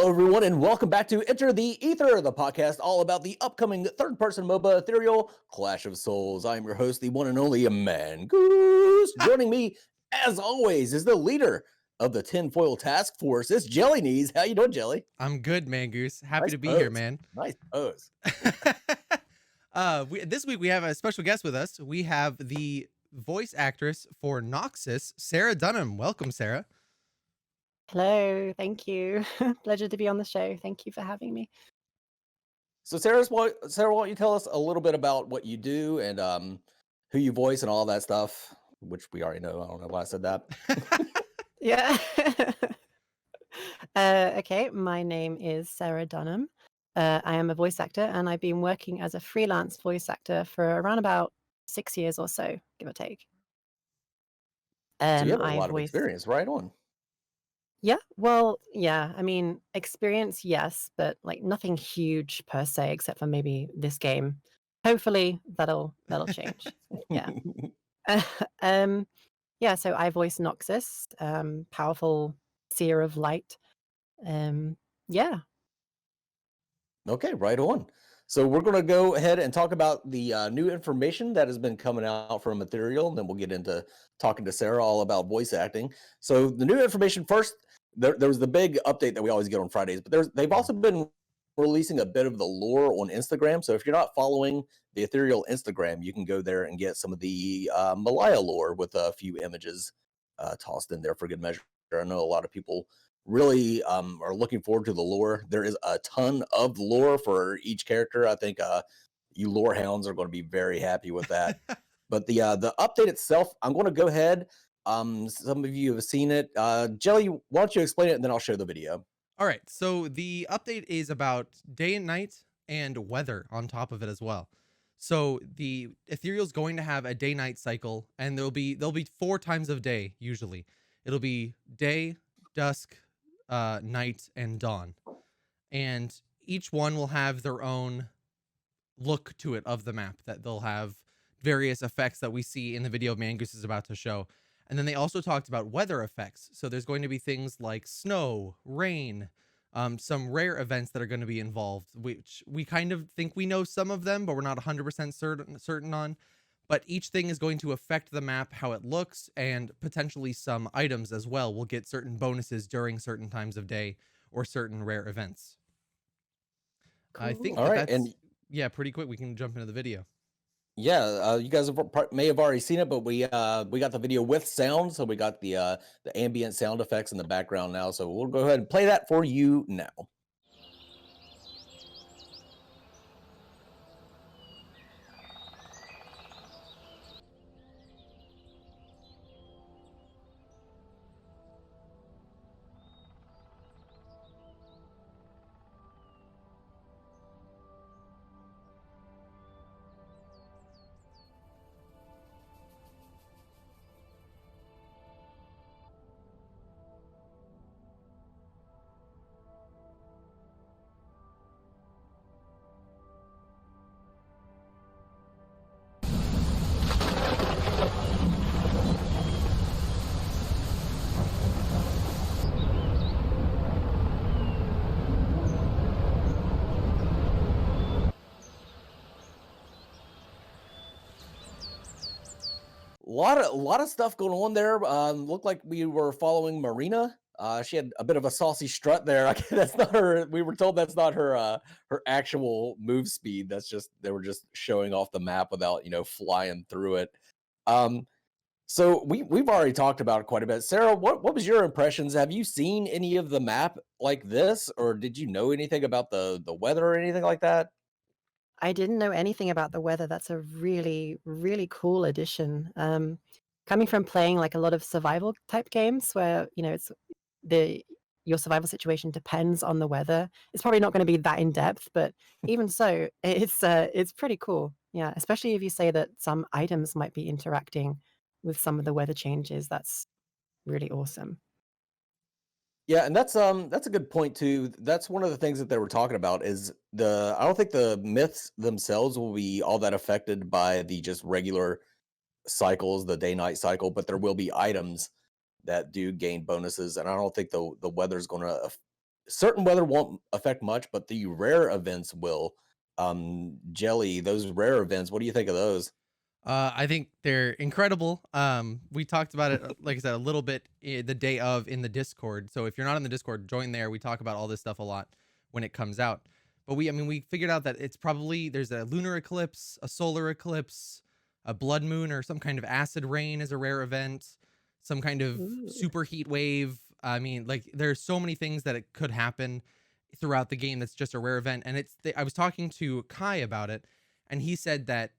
Hello, everyone, and welcome back to Enter the Ether, the podcast all about the upcoming third-person MOBA ethereal Clash of Souls. I am your host, the one and only Mangoose. Joining me, as always, is the leader of the Tinfoil Task Force. It's JellyKnees. How you doing, Jelly? I'm good, Mangoose. Happy Nice to be here, pose. man. Nice pose. This week we have a special guest with us. We have the voice actress for Noxus, Sara Dunham. Welcome, Sara. Hello, thank you. Pleasure to be on the show. Thank you for having me. So, Sarah, why don't you tell us a little bit about what you do and who you voice and all that stuff, which we already know. I don't know why I said that. Yeah. Okay, my name is Sara Dunham. I am a voice actor, and I've been working as a freelance voice actor for around about 6 years or so, give or take. So you have a I lot of voice. experience, right on. Yeah, well, yeah. I mean, experience, yes, but like nothing huge per se, except for maybe this game. Hopefully, that'll change. Yeah. um, yeah. So I voice Noxus, powerful seer of light. Yeah. Okay, right on. So we're going to go ahead and talk about the new information that has been coming out from Ethereal, and then we'll get into talking to Sarah all about voice acting. So the new information first, there was the big update that we always get on Fridays, but they've also been releasing a bit of the lore on Instagram. So if you're not following the Ethereal Instagram, you can go there and get some of the Malaya lore with a few images tossed in there for good measure. I know a lot of people really are looking forward to the lore. There is a ton of lore for each character. I think you lore hounds are going to be very happy with that. But the update itself, I'm going to go ahead. Some of you have seen it. Jelly, why don't you explain it and then I'll show the video. All right. So the update is about day and night and weather on top of it as well. So the Ethereal's going to have a day-night cycle, and there'll be 4 times of day usually. It'll be day, dusk, night, and dawn, and each one will have their own look to it of the map. That they'll have various effects that we see in the video Mangoose is about to show. And then they also talked about weather effects. So there's going to be things like snow, rain, some rare events that are going to be involved, which we kind of think we know some of them, but we're not 100% certain on. But each thing is going to affect the map, how it looks, and potentially some items as well will get certain bonuses during certain times of day or certain rare events. I think All right, that's, and yeah, pretty quick. We can jump into the video. yeah, you guys may have already seen it, but we got the video with sound, so we got the ambient sound effects in the background now. So we'll go ahead and play that for you now. A lot of stuff going on there. Looked like we were following Marina. She had a bit of a saucy strut there. That's not her. We were told that's not her her actual move speed. That's just they were just showing off the map without flying through it. So we've already talked about it quite a bit. Sarah, what was your impressions? Have you seen any of the map like this, or did you know anything about the weather or anything like that? I didn't know anything about the weather. That's a really, really cool addition. Coming from playing like a lot of survival type games where, it's your survival situation depends on the weather. It's probably not going to be that in depth, but even so, it's pretty cool. Yeah, especially if you say that some items might be interacting with some of the weather changes. That's really awesome. Yeah, and that's a good point too. That's one of the things that they were talking about is I don't think the myths themselves will be all that affected by the just regular cycles, the day-night cycle, but there will be items that do gain bonuses, and I don't think the weather's going to certain weather won't affect much, but the rare events will. Jelly, those rare events, what do you think of those? I think they're incredible. We talked about it, like I said, a little bit the day of in the Discord. So if you're not in the Discord, join there. We talk about all this stuff a lot when it comes out. But I mean, we figured out that it's probably there's a lunar eclipse, a solar eclipse, a blood moon, or some kind of acid rain is a rare event, some kind of Ooh. super heat wave. I mean, like there's so many things that it could happen throughout the game that's just a rare event. And I was talking to Kai about it, and he said that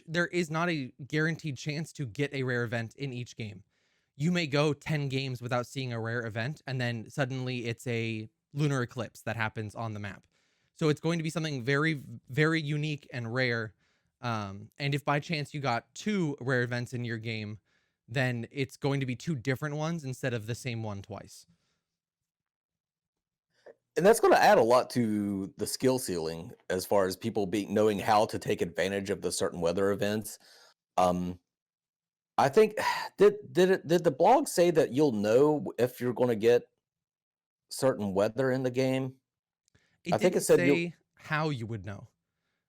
there is not a guaranteed chance to get a rare event in each game. You may go 10 games without seeing a rare event, and then suddenly it's a lunar eclipse that happens on the map. So it's going to be something very, very unique and rare. And if by chance you got two rare events in your game, then it's going to be two different ones instead of the same one twice. And that's going to add a lot to the skill ceiling as far as people being knowing how to take advantage of the certain weather events. Um, I think did the blog say that you'll know if you're going to get certain weather in the game? It I think it didn't said you. say how you would know.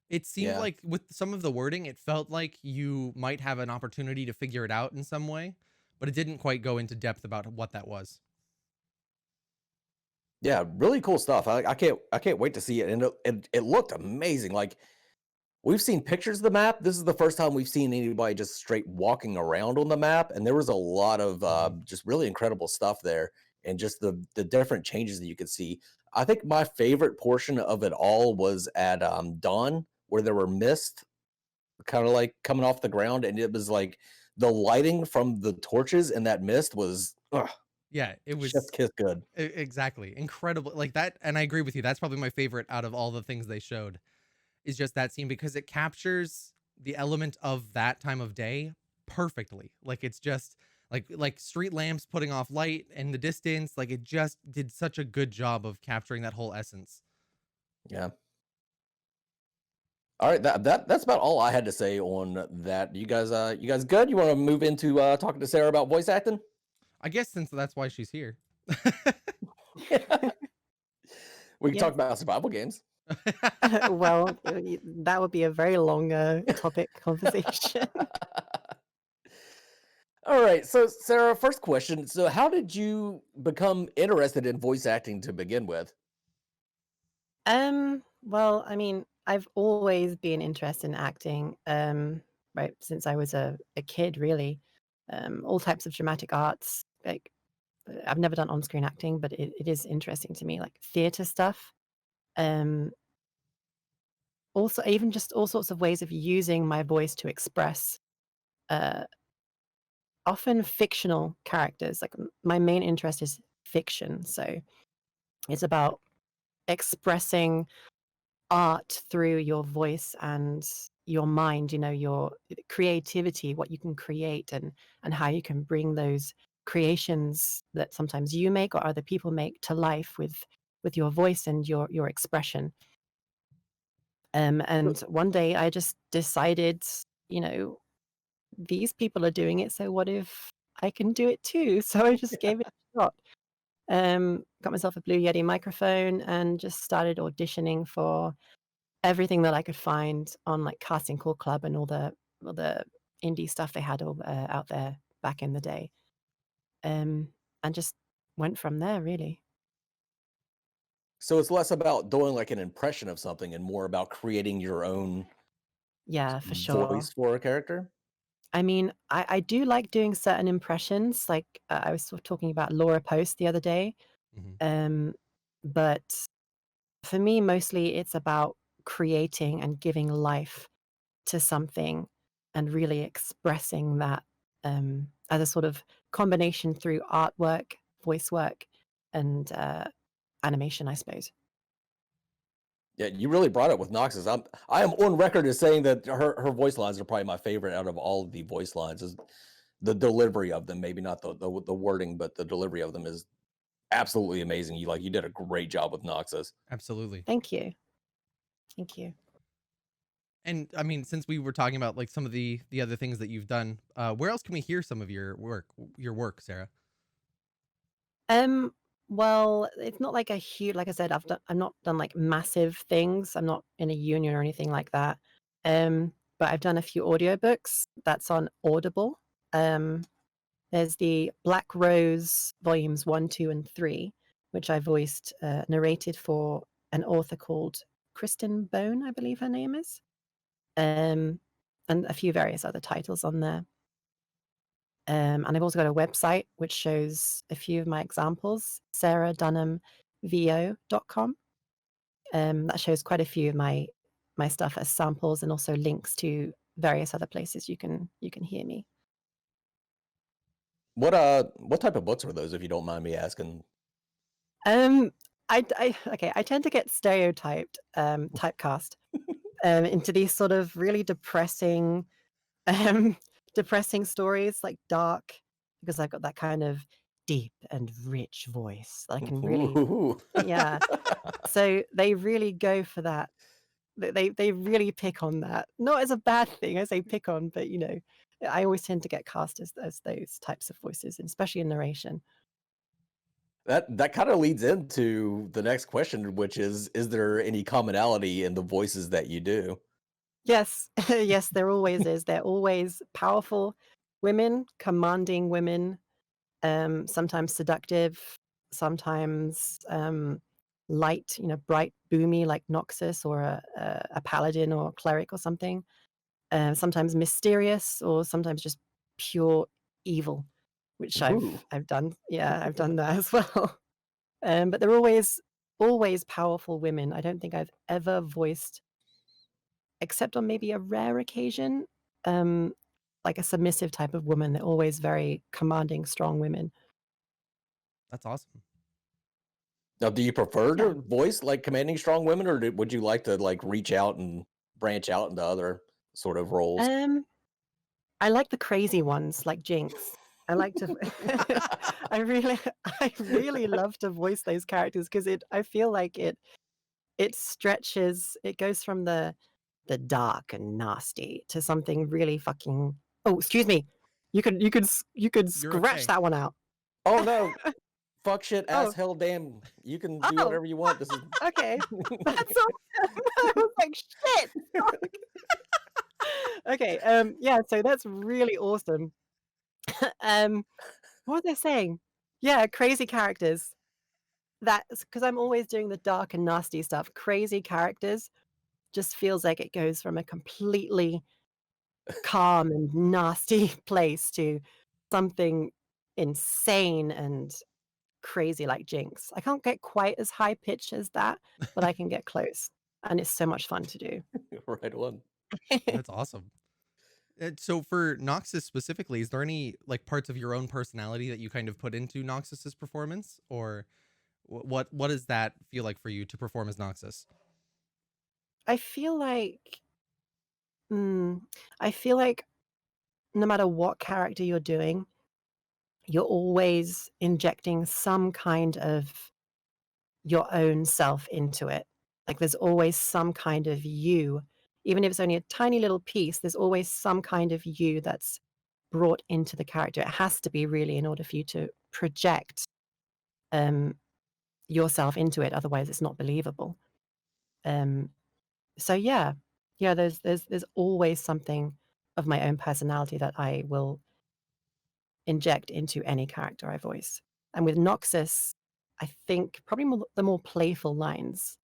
It seemed Yeah, like with some of the wording, it felt like you might have an opportunity to figure it out in some way, but it didn't quite go into depth about what that was. yeah, really cool stuff. I can't wait to see it, and it looked amazing. Like we've seen pictures of the map. This is the first time we've seen anybody just straight walking around on the map, and there was a lot of Mhm. just really incredible stuff there, and just the different changes that you could see. I think my favorite portion of it all was at dawn, where there were mist kind of like coming off the ground, and it was like the lighting from the torches and that mist was Yeah, it chef's was kiss good. exactly incredible. Like that, and I agree with you. That's probably my favorite out of all the things they showed is just that scene because it captures the element of that time of day perfectly. Like it's just like street lamps putting off light in the distance. Like it just did such a good job of capturing that whole essence. Yeah. All right, that's about all I had to say on that. You guys good? You want to move into talking to Sarah about voice acting? I guess since that's why she's here. We can talk Yes. about survival games. Well, that would be a very long topic conversation. All right, so Sarah, first question. So, how did you become interested in voice acting to begin with? Well, I mean, I've always been interested in acting, right, since I was a kid, really. All types of dramatic arts. Like, I've never done on-screen acting, but it is interesting to me, like theater stuff. Um, Also, even just all sorts of ways of using my voice to express, uh, often fictional characters. Like, my main interest is fiction, so it's about expressing art through your voice and your mind, your creativity, what you can create and how you can bring those creations that sometimes you make or other people make to life with your voice and your expression. So- And one day I just decided, you know, these people are doing it, so what if I can do it too? So I just gave it a shot. Got myself a Blue Yeti microphone and just started auditioning for everything that I could find on, like, Casting Call Club and all the indie stuff they had out there back in the day, um, and just went from there, really. So it's less about doing like an impression of something and more about creating your own Yeah, for sure. voice for a character. I mean, I do like doing certain impressions, like, I was sort of talking about Laura Post the other day, Mhm. um, but for me, mostly it's about creating and giving life to something and really expressing that, as a sort of combination through artwork, voice work, and, animation, I suppose. Yeah, you really brought it with Noxus. I am on record as saying that her voice lines are probably my favorite out of all of the voice lines. Is the delivery of them, maybe not the wording, but the delivery of them is absolutely amazing. You did a great job with Noxus. Absolutely. Thank you. Thank you. And I mean, since we were talking about like some of the other things that you've done, where else can we hear some of your work, Sarah? Um, Well, it's not like a huge, like I said, I've not done like massive things. I'm not in a union or anything like that. But I've done a few audiobooks that's on Audible. Um, there's the Black Rose volumes 1, 2, and 3, which I voiced, narrated for an author called Kristen Bone, I believe her name is. And a few various other titles on there. And I've also got a website which shows a few of my examples, saradunhamvo.com. That shows quite a few of my stuff as samples and also links to various other places you can hear me. What type of books were those, if you don't mind me asking? Um, I tend to get stereotyped, typecast, into these sort of really depressing, um, depressing stories, like dark, because I've got that kind of deep and rich voice that I can really, Ooh. yeah. So they really go for that. They really pick on that. Not as a bad thing, I say pick on, but I always tend to get cast as those types of voices, and especially in narration. That kind of leads into the next question, which is there any commonality in the voices that you do? Yes, yes, there always is. They're always powerful women, commanding women, sometimes seductive, sometimes light, bright, boomy, like Noxus or a paladin or cleric or something. Sometimes mysterious, or sometimes just pure evil, which Ooh. I've done. Yeah, I've done that as well. But they're always powerful women. I don't think I've ever voiced, except on maybe a rare occasion, um, like a submissive type of woman. They're always very commanding, strong women. That's awesome. Now, do you prefer Yeah. to voice like commanding strong women, or would you like to like reach out and branch out into other sort of roles? Um, I like the crazy ones, like Jinx. I like to. I really, I really love to voice those characters because I feel like it stretches. It goes from the dark and nasty to something really fucking. Oh, excuse me. You could You're scratch okay. that one out. Oh no, fuck shit, ass, Oh, hell, damn. You can do oh, whatever you want. This is okay. That's awesome. I was like, shit. Okay. Yeah. So that's really awesome. um, what was I saying? Yeah, crazy characters. That's because I'm always doing the dark and nasty stuff. Crazy characters just feels like it goes from a completely calm and nasty place to something insane and crazy like Jinx. I can't get quite as high pitch as that, but I can get close. And it's so much fun to do. right on. That's awesome. So for Noxus specifically, is there any like parts of your own personality that you kind of put into Noxus's performance, or what does that feel like for you to perform as Noxus? I feel like mm, I feel like no matter what character you're doing, you're always injecting some kind of your own self into it. Like there's always some kind of you, even if it's only a tiny little piece, there's always some kind of you that's brought into the character. It has to be really in order for you to project um, yourself into it. Otherwise, it's not believable. Um, so yeah, there's always something of my own personality that I will inject into any character I voice. And with Noxus, I think probably the more playful lines,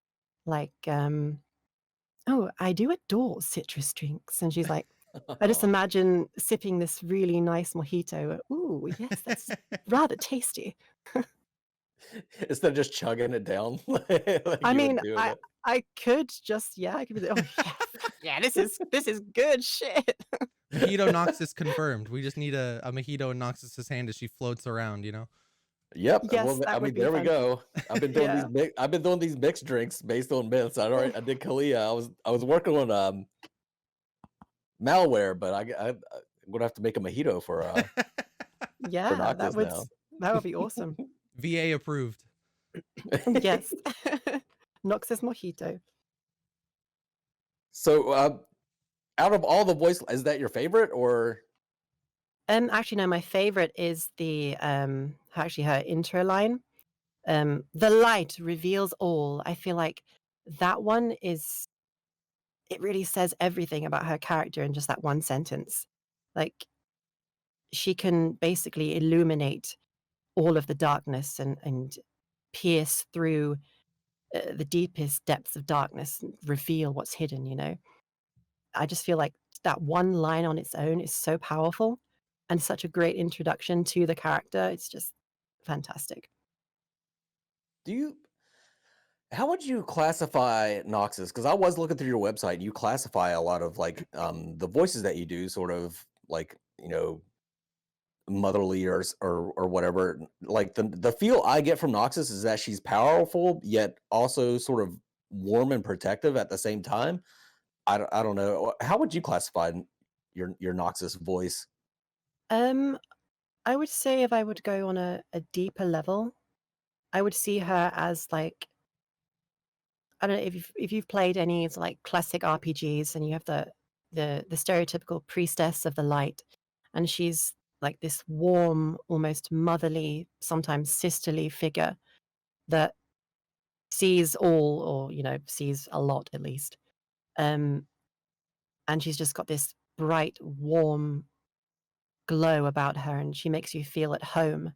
like, "Oh, I do adore citrus drinks," and she's like, I just imagine sipping this really nice mojito. Ooh, yes, that's rather tasty. Instead of just chugging it down like I you would mean, do I it. I could just I could be like, "Oh, yeah, fuck yeah, this is good shit." Mojito Noxus confirmed. We just need a Mojito in Noxus's hand as she floats around, you know? Yep. Yes, Well, I that would mean, be there we fun. go. Yeah. I've been doing these mixed drinks based on myths. I did Kalia. I was working on malware, but I'm gonna have to make a mojito for Yeah, Noctis now. that would be awesome. VA approved. Yes. Noxus Mojito. So, out of all the voice, is that your favorite or? Actually, no, my favorite is the actually her intro line. The light reveals all. I feel like that one it really says everything about her character in just that one sentence. Like, she can basically illuminate all of the darkness and pierce through the deepest depths of darkness and reveal what's hidden, you know? I just feel like that one line on its own is so powerful and such a great introduction to the character. It's just fantastic. Do you how would you classify Noxus? Because I was looking through your website, you classify a lot of like the voices that you do, sort of like, motherly or whatever. Like the feel I get from Noxus is that she's powerful, yet also sort of warm and protective at the same time. I don't know. How would you classify your Noxus voice? Um, I would say if I would go on a deeper level, I would see her as like I don't know if you've played any of like classic RPGs and you have the stereotypical priestess of the light, and she's like this warm, almost motherly, sometimes sisterly figure that sees all, or sees a lot at least. Um, and she's just got this bright, warm glow about her, and she makes you feel at home.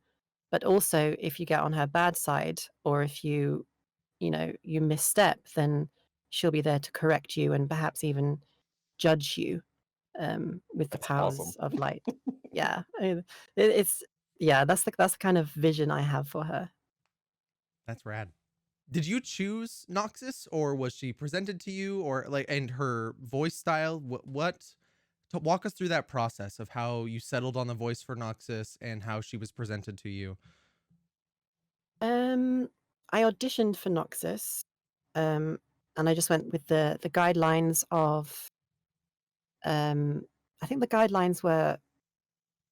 But also, if you get on her bad side, or if you misstep, then she'll be there to correct you and perhaps even judge you with the That's awesome. powers of light. Yeah, it's yeah, that's the kind of vision I have for her. That's rad. Did you choose Noxus, or was she presented to you, or like, and her voice style? What to walk us through that process of how you settled on the voice for Noxus and how she was presented to you? Um, I auditioned for Noxus, um, and I just went with the guidelines of. Um, I think the guidelines were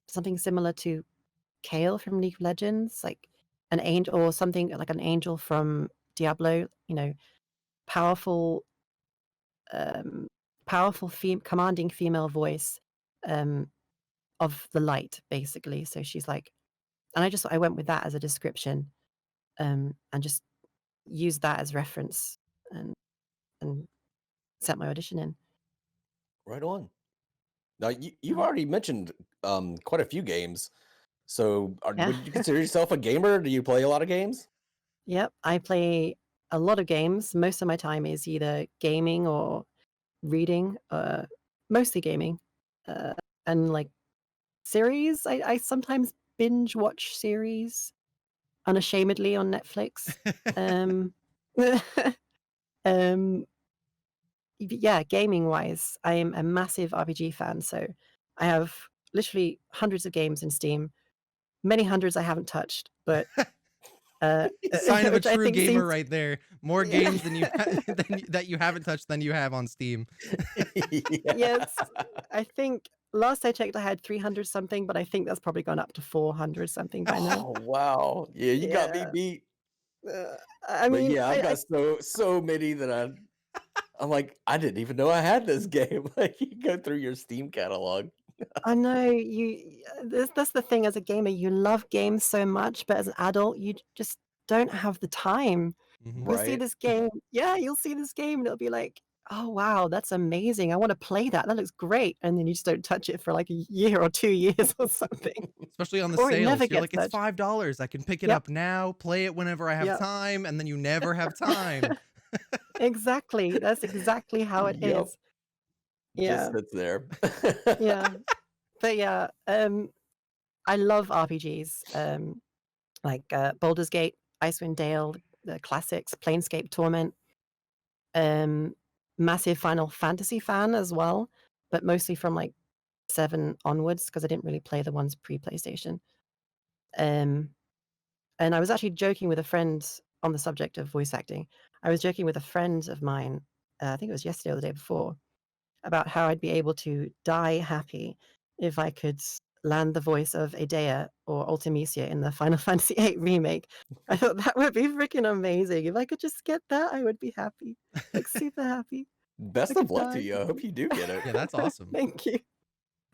something similar to Kale from League of Legends, like an angel or something like an angel from Diablo. Powerful, um, powerful, commanding female voice um, of the light, basically. So she's like, and I went with that as a description, and just used that as reference, and and sent my audition in. Right on. Now you've Mhm. already mentioned quite a few games. So Yeah. would you consider yourself a gamer? Do you play a lot of games? Yep. I play a lot of games. Most of my time is either gaming or reading, mostly gaming, uh, and like series. I sometimes binge watch series unashamedly on Netflix. Um, um, yeah, gaming wise, I am a massive RPG fan. So I have literally hundreds of games in Steam, many hundreds I haven't touched, but Sign of a which I true think gamer seems right there. More yeah. games than that you haven't touched than you have on Steam. Yeah. Yes, I think last I checked, I had 300 something, but I think that's probably gone up to 400 something by now. Oh wow. Yeah, you got me Yeah. beat. I But mean, yeah, I've got so many that I'm like, I didn't even know I had this game. Like you go through your Steam catalog. I know that's the thing as a gamer, you love games so much, but as an adult, you just don't have the time. Hmm. You'll see Right. this game yeah, you'll see this game and it'll be like, "Oh, wow, that's amazing. I wanna play that. That looks great." And then you just don't touch it for like a year or 2 years or something, Especially on the or it never sales. You're gets like, it's touched. $5. I can pick it Yep, up now, play it whenever I have yep. time, and then you never have time. Exactly, that's exactly how it Yep. is. Just Yeah, sits there. yeah. But yeah, I love RPGs, like, Baldur's Gate, Icewind Dale, the classics, Planescape Torment, um, massive Final Fantasy fan as well, but mostly from, like, 7 onwards because I didn't really play the ones pre-PlayStation. Um, and I was actually joking with a friend on the subject of voice acting. I was joking with a friend of mine, I think it was yesterday or the day before, about how I'd be able to die happy if I could land the voice of Edea or Ultimisia in the Final Fantasy VIII remake. I thought that would be freaking amazing. If I could just get that, I would be happy, like super happy. I Best of could luck to die. you. I hope you do get it. Yeah, that's awesome. Thank you.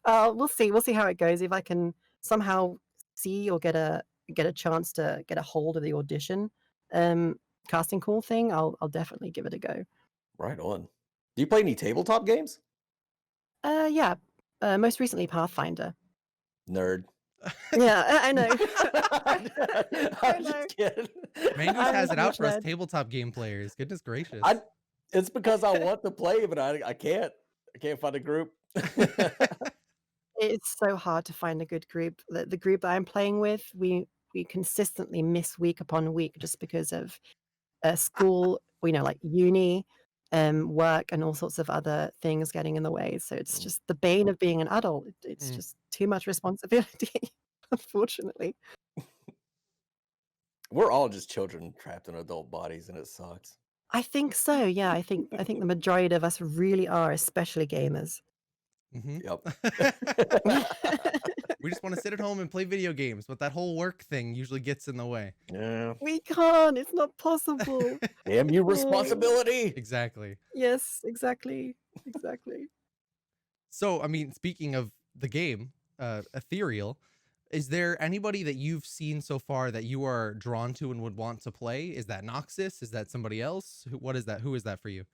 We'll see. We'll see how it goes. If I can somehow see or get get a chance to get a hold of the audition casting call thing, I'll definitely give it a go. Right on. Do you play any tabletop games? Yeah, most recently Pathfinder. Nerd. Yeah, I know. I I'm know. just kidding. Mangoes I'm a has it out huge for us nerd. tabletop game players. Goodness gracious. It's because I want to play, but I can't. I can't find a group. It's so hard to find a good group. The group that I'm playing with, we consistently miss week upon week just because of school, like uni, work, and all sorts of other things getting in the way. So it's Mm. just the bane of being an adult. It's Mm. just too much responsibility, unfortunately. We're all just children trapped in adult bodies, and it sucks. I think so. Yeah, I think the majority of us really are, especially gamers. Yep. We just want to sit at home and play video games, but that whole work thing usually gets in the way. Yeah. We can't. It's not possible. Damn you, Oh. responsibility. Exactly. Yes, exactly. Exactly. So, I mean, speaking of the game, Ethereal, is there anybody that you've seen so far that you are drawn to and would want to play? Is that Noxus? Is that somebody else? What is that? Who is that for you?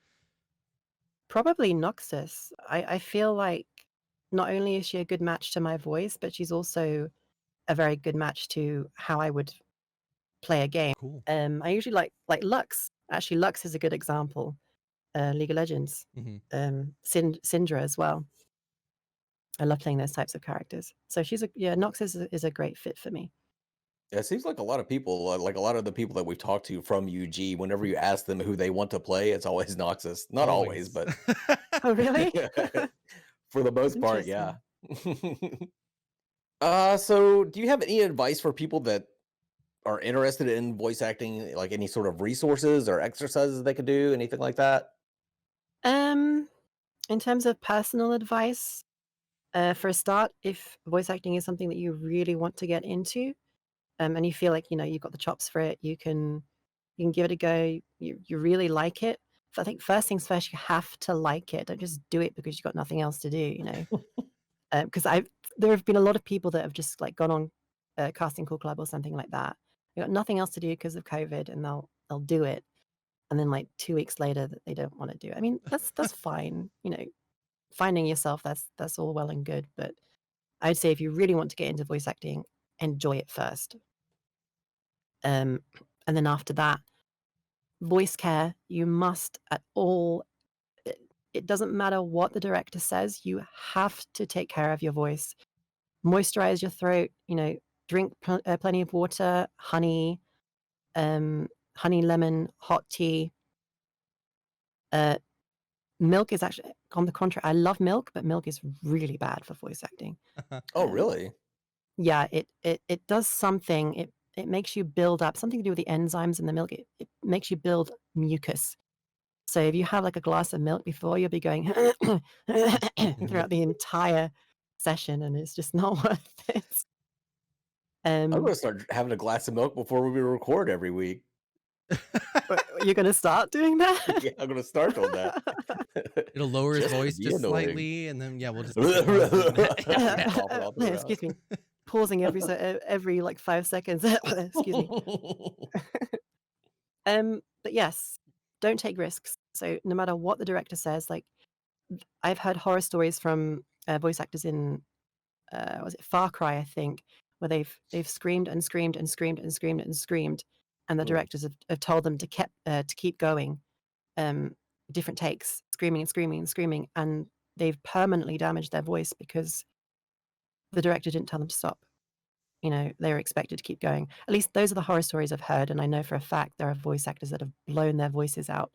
Probably Noxus. I feel like not only is she a good match to my voice, but she's also a very good match to how I would play a game. Cool. I usually like Lux. Actually, Lux is a good example. League of Legends. Syndra as well. I love playing those types of characters. So Noxus is a great fit for me. Yeah, it seems like a lot of people, like a lot of the people that we've talked to from UG, whenever you ask them who they want to play, it's always Noxus. Not always, but Oh, really? for the most part, yeah. Interesting. So do you have any advice for people that are interested in voice acting, like any sort of resources or exercises they could do, anything like that? In terms of personal advice, for a start, if voice acting is something that you really want to get into, and you feel like you've got the chops for it, you can give it a go. You really like it. So I think first things first, you have to like it. Don't just do it because you've got nothing else to do. Because there have been a lot of people that have just like gone on casting call club or something like that. They've got nothing else to do because of COVID, and they'll do it, and then like 2 weeks later that they don't want to do it. I mean, that's fine. Finding yourself, that's all well and good, but I'd say if you really want to get into voice acting, enjoy it first. And then after that, voice care, you must at all, it doesn't matter what the director says, you have to take care of your voice. Moisturize your throat, drink plenty of water, honey, lemon, hot tea. Milk is actually, on the contrary, I love milk, but milk is really bad for voice acting. Oh, really? Yeah, it does something. It makes you build up something to do with the enzymes in the milk. It makes you build mucus. So if you have like a glass of milk before, you'll be going throughout the entire session, and it's just not worth it. I'm gonna start having a glass of milk before we record every week. You're gonna start doing that? Yeah, I'm gonna start on that. It'll lower his Just to voice be just annoying. slightly, and then we'll just keep it Coughing all throughout. Excuse me. Pausing every like 5 seconds. Excuse me. But yes, don't take risks. So no matter what the director says, like I've heard horror stories from voice actors in was it Far Cry, I think, where they've screamed and screamed and screamed and screamed and screamed, and the directors have told them to keep going, different takes, screaming and screaming and screaming, and they've permanently damaged their voice because the director didn't tell them to stop. They were expected to keep going. At least those are the horror stories I've heard, and I know for a fact there are voice actors that have blown their voices out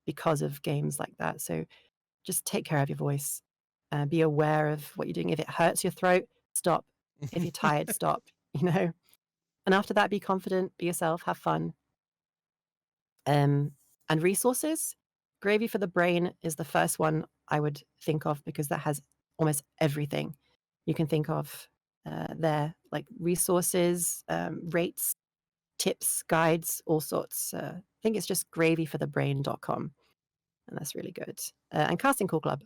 because of games like that. So just take care of your voice. Be aware of what you're doing. If it hurts your throat, stop. If you're tired, stop. And after that, be confident, be yourself, have fun. And resources, Gravy for the Brain is the first one I would think of because that has almost everything you can think of there, like resources, rates, tips, guides, all sorts. I think it's just gravyforthebrain.com, and that's really good. And Casting Call Club,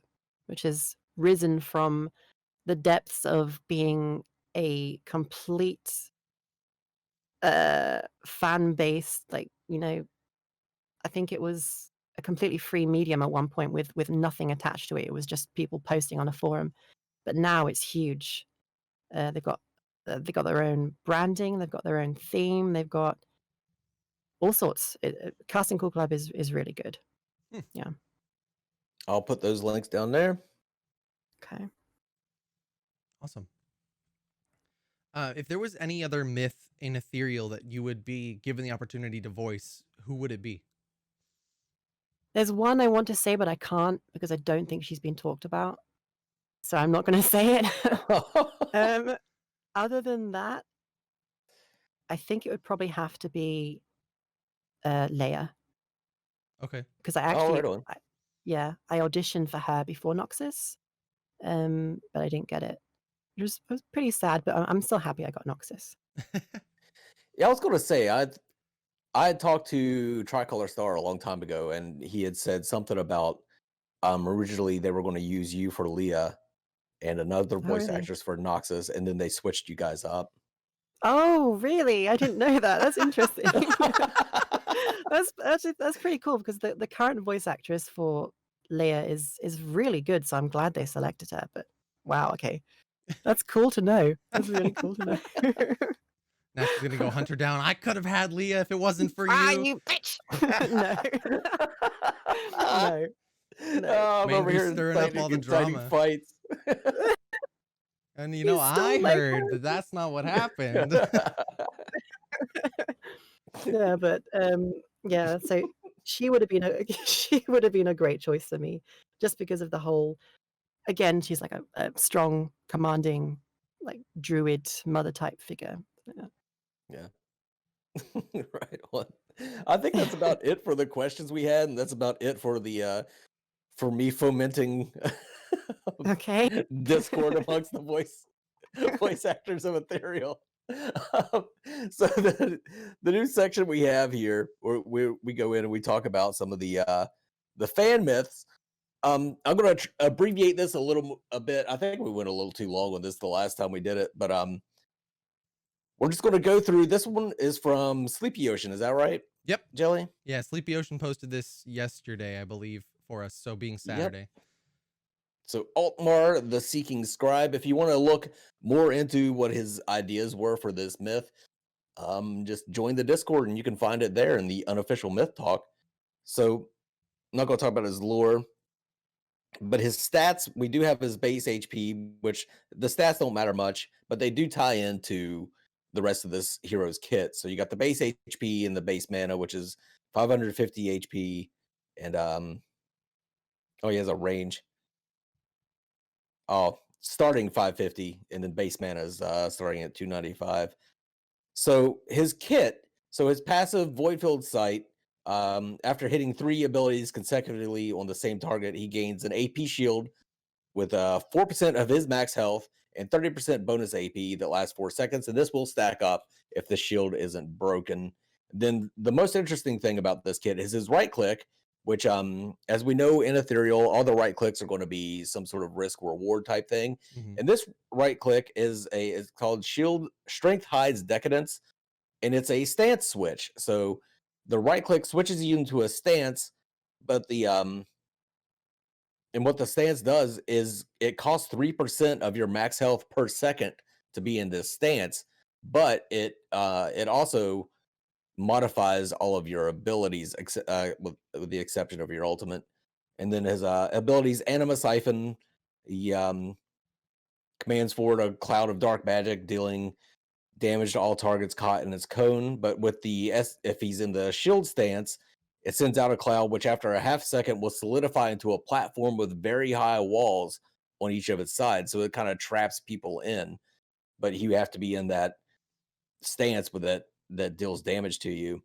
which has risen from the depths of being a complete fan based, like, I think it was a completely free medium at one point with nothing attached to it. It was just people posting on a forum. But now it's huge. They've got their own branding, they've got their own theme, they've got all sorts. Casting Call Club is really good. Hmm. Yeah. I'll put those links down there. Okay. Awesome. If there was any other myth in Ethereal that you would be given the opportunity to voice, who would it be? There's one I want to say, but I can't because I don't think she's been talked about. So I'm not going to say it. Other than that, I think it would probably have to be Leah, Okay. because I All actually, right on. I auditioned for her before Noxus, but I didn't get it. It was pretty sad, but I'm still happy I got Noxus. Yeah, I was gonna say I had talked to Tricolor Star a long time ago, and he had said something about originally they were going to use you for Leah and another Oh, voice really? actress for Noxus, and then they switched you guys up. Oh, really? I didn't know that. That's interesting. That's pretty cool because the current voice actress for Leah is really good, so I'm glad they selected her. But wow, okay, that's cool to know. That's really cool to know. Now she's gonna go hunt her down. I could have had Leah if it wasn't for Ah, you. you bitch! No, no, no. Oh, I'm over Mangoose here stirring up all the inciting drama. fights. And You I stole my heard that that's not what happened. Yeah, but yeah. So she would have been a she would have been a great choice for me, just because of the whole. Again, she's like a strong, commanding, like druid mother type figure. Yeah. Yeah. Right on. I think that's about it for the questions we had, and that's about it for the for me fomenting Okay. discord amongst the voice actors of Ethereal. Um, so the new section we have here, where we go in and we talk about some of the fan myths. I'm going to abbreviate this a bit. I think we went a little too long on this the last time we did it, but we're just going to go through. This one is from Sleepy Ocean. Is that right, Yep. Jelly? Yeah, Sleepy Ocean posted this yesterday, I believe, for us. So being Saturday. So Altmar, the Seeking Scribe. If you want to look more into what his ideas were for this myth, just join the Discord and you can find it there in the unofficial myth talk. So I'm not going to talk about his lore, but his stats, we do have his base HP, which the stats don't matter much, but they do tie into the rest of this hero's kit. So you got the base HP and the base mana, which is 550 HP, and oh, he has a range. Oh, starting 550, and then base mana is starting at 295. So his kit, so his passive Voidfield Sight, after hitting 3 abilities consecutively on the same target, he gains an AP shield with 4% of his max health and 30% bonus AP that lasts 4 seconds. And this will stack up if the shield isn't broken. Then the most interesting thing about this kit is his right click, which, as we know in Ethereal, all the right clicks are going to be some sort of risk reward type thing. Mhm. And this right click is called Shield Strength Hides Decadence, and it's a stance switch. So the right click switches you into a stance, but and what the stance does is it costs 3% of your max health per second to be in this stance, but it also modifies all of your abilities with the exception of your ultimate. And then his abilities: Anima Siphon. He commands forward a cloud of dark magic, dealing damage to all targets caught in its cone. But with if he's in the shield stance, it sends out a cloud which, after a half second, will solidify into a platform with very high walls on each of its sides. So it kind of traps people in, but you have to be in that stance with that deals damage to you.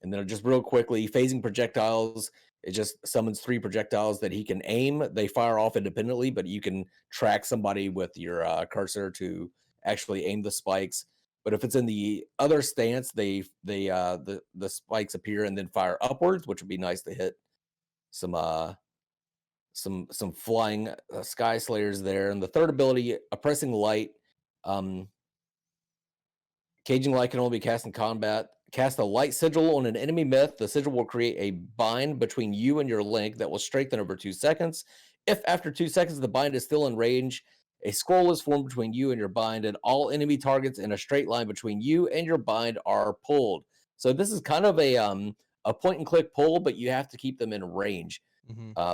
And then just real quickly, phasing projectiles. It just summons 3 projectiles that he can aim. They fire off independently, but you can track somebody with your cursor to actually aim the spikes. But if it's in the other stance, the spikes appear and then fire upwards, which would be nice to hit some flying sky slayers there. And the third ability, oppressing light, Caging light can only be cast in combat. Cast a light sigil on an enemy myth. The sigil will create a bind between you and your link that will strengthen over 2 seconds. If after 2 seconds the bind is still in range, a scroll is formed between you and your bind, and all enemy targets in a straight line between you and your bind are pulled. So this is kind of a point and click pull, but you have to keep them in range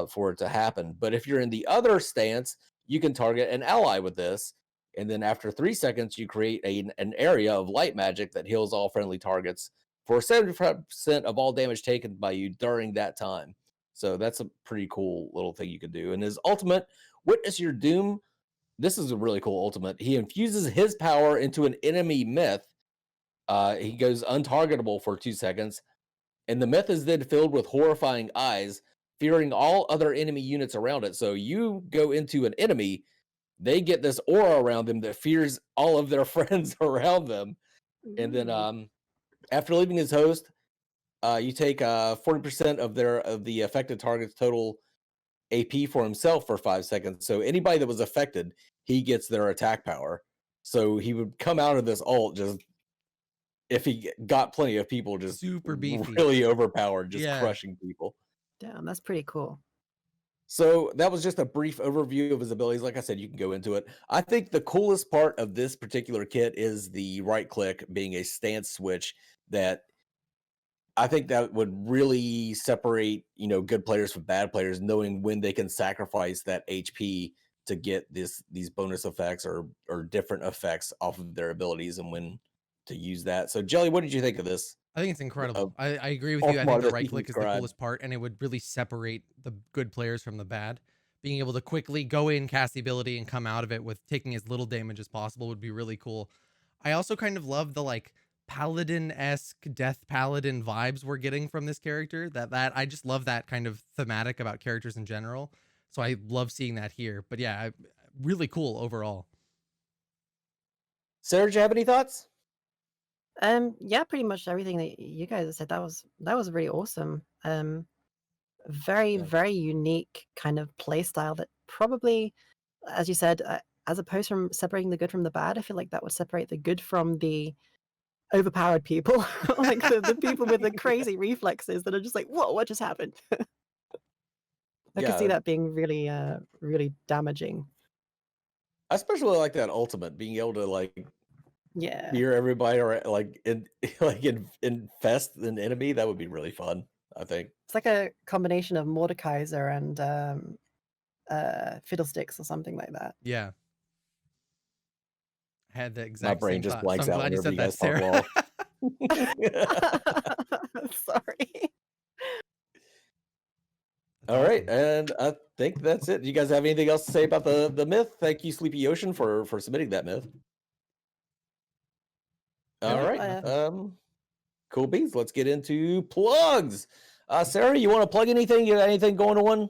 for it to happen. But if you're in the other stance, you can target an ally with this. And then after 3 seconds, you create an area of light magic that heals all friendly targets for 75% of all damage taken by you during that time. So that's a pretty cool little thing you can do. And his ultimate, Witness Your Doom, this is a really cool ultimate. He infuses his power into an enemy myth. He goes untargetable for 2 seconds. And the myth is then filled with horrifying eyes, fearing all other enemy units around it. So you go into an enemy, they get this aura around them that fears all of their friends around them. And then after leaving his host, you take 40% of the affected target's total AP for himself for 5 seconds. So anybody that was affected, he gets their attack power. So he would come out of this ult just, if he got plenty of people, just super beefy, really overpowered, just crushing people. Damn, that's pretty cool. So that was just a brief overview of his abilities. Like I said, you can go into it. I think the coolest part of this particular kit is the right click being a stance switch that I think that would really separate, good players from bad players, knowing when they can sacrifice that HP to get these bonus effects or different effects off of their abilities and when to use that. So Jelly, what did you think of this? I think it's incredible. I agree with you. I think the right click is the coolest part, and it would really separate the good players from the bad. Being able to quickly go in, cast the ability, and come out of it with taking as little damage as possible would be really cool. I also kind of love the paladin-esque death paladin vibes we're getting from this character. That I just love that kind of thematic about characters in general. So I love seeing that here. But yeah, really cool overall. Sarah, do you have any thoughts? Yeah, pretty much everything that you guys have said. That was really awesome. Very, very unique kind of play style that probably, as you said, as opposed from separating the good from the bad, I feel like that would separate the good from the overpowered people, like the people with the crazy reflexes that are just like, whoa, what just happened? I could see that being really, really damaging. I especially like that ultimate, being able to Yeah, fear everybody or infest an enemy. That would be really fun, I think. it's like a combination of Mordekaiser and Fiddlesticks or something like that. Yeah. I had the My exact brain same just thought. blanks So I'm out glad you whenever said you that, guys talk Sarah. well. Sorry. All right, and I think that's it. Do you guys have anything else to say about the myth? Thank you, Sleepy Ocean, for submitting that myth. All right, cool beans. Let's get into plugs. Sarah, you want to plug anything? You got anything going on?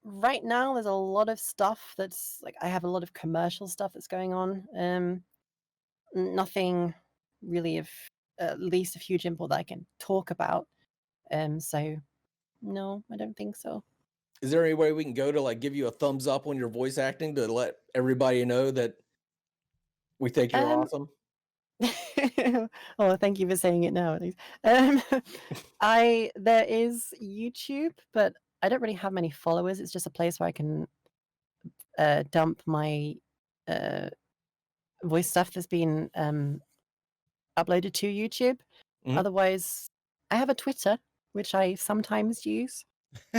Right now there's a lot of stuff that's like I have a lot of commercial stuff that's going on. Nothing really of at least of huge import that I can talk about. So no, I don't think so. Is there any way we can go to give you a thumbs up on your voice acting to let everybody know that we think you're awesome? Oh, thank you for saying it now at least. There is YouTube, but I don't really have many followers. It's just a place where I can dump my voice stuff that's been uploaded to YouTube. Otherwise, I have a Twitter, which I sometimes use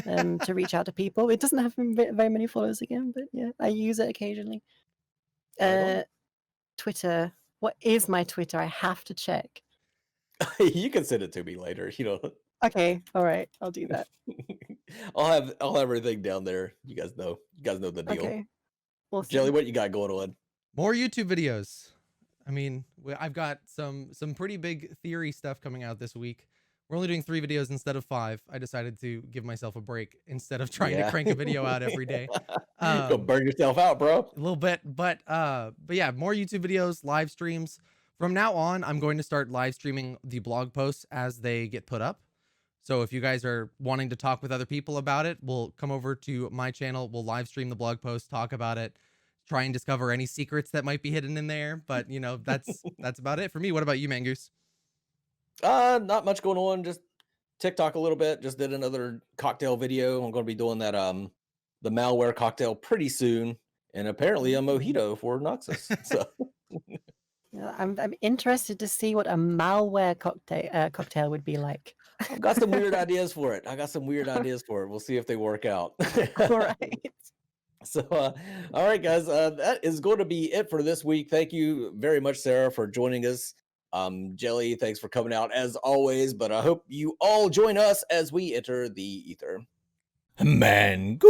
to reach out to people. It doesn't have very many followers again, but yeah, I use it occasionally. Twitter. What is my Twitter? I have to check. You can send it to me later. Okay, all right, I'll do that. I'll have everything down there. You guys know the deal. Okay. Awesome. Jelly, what you got going on? More YouTube videos. I mean, I've got some pretty big theory stuff coming out this week. We're only doing 3 videos instead of 5. I decided to give myself a break instead of trying to crank a video out every day. Go burn yourself out, bro. A little bit, but yeah, more YouTube videos, live streams. From now on, I'm going to start live streaming the blog posts as they get put up. So if you guys are wanting to talk with other people about it, we'll come over to my channel. We'll live stream the blog post, talk about it. try and discover any secrets that might be hidden in there. But you know, that's about it for me. What about you, Mangoose? Not much going on. Just TikTok a little bit. Just did another cocktail video. I'm going to be doing that the malware cocktail pretty soon, and apparently a mojito for Noxus. So Yeah, I'm interested to see what a malware cocktail would be like. I've got some weird ideas for it. We'll see if they work out. All right. So, all right, guys, that is going to be it for this week. Thank you very much, Sarah, for joining us. Jelly, thanks for coming out as always. But I hope you all join us as we enter the ether. Mango.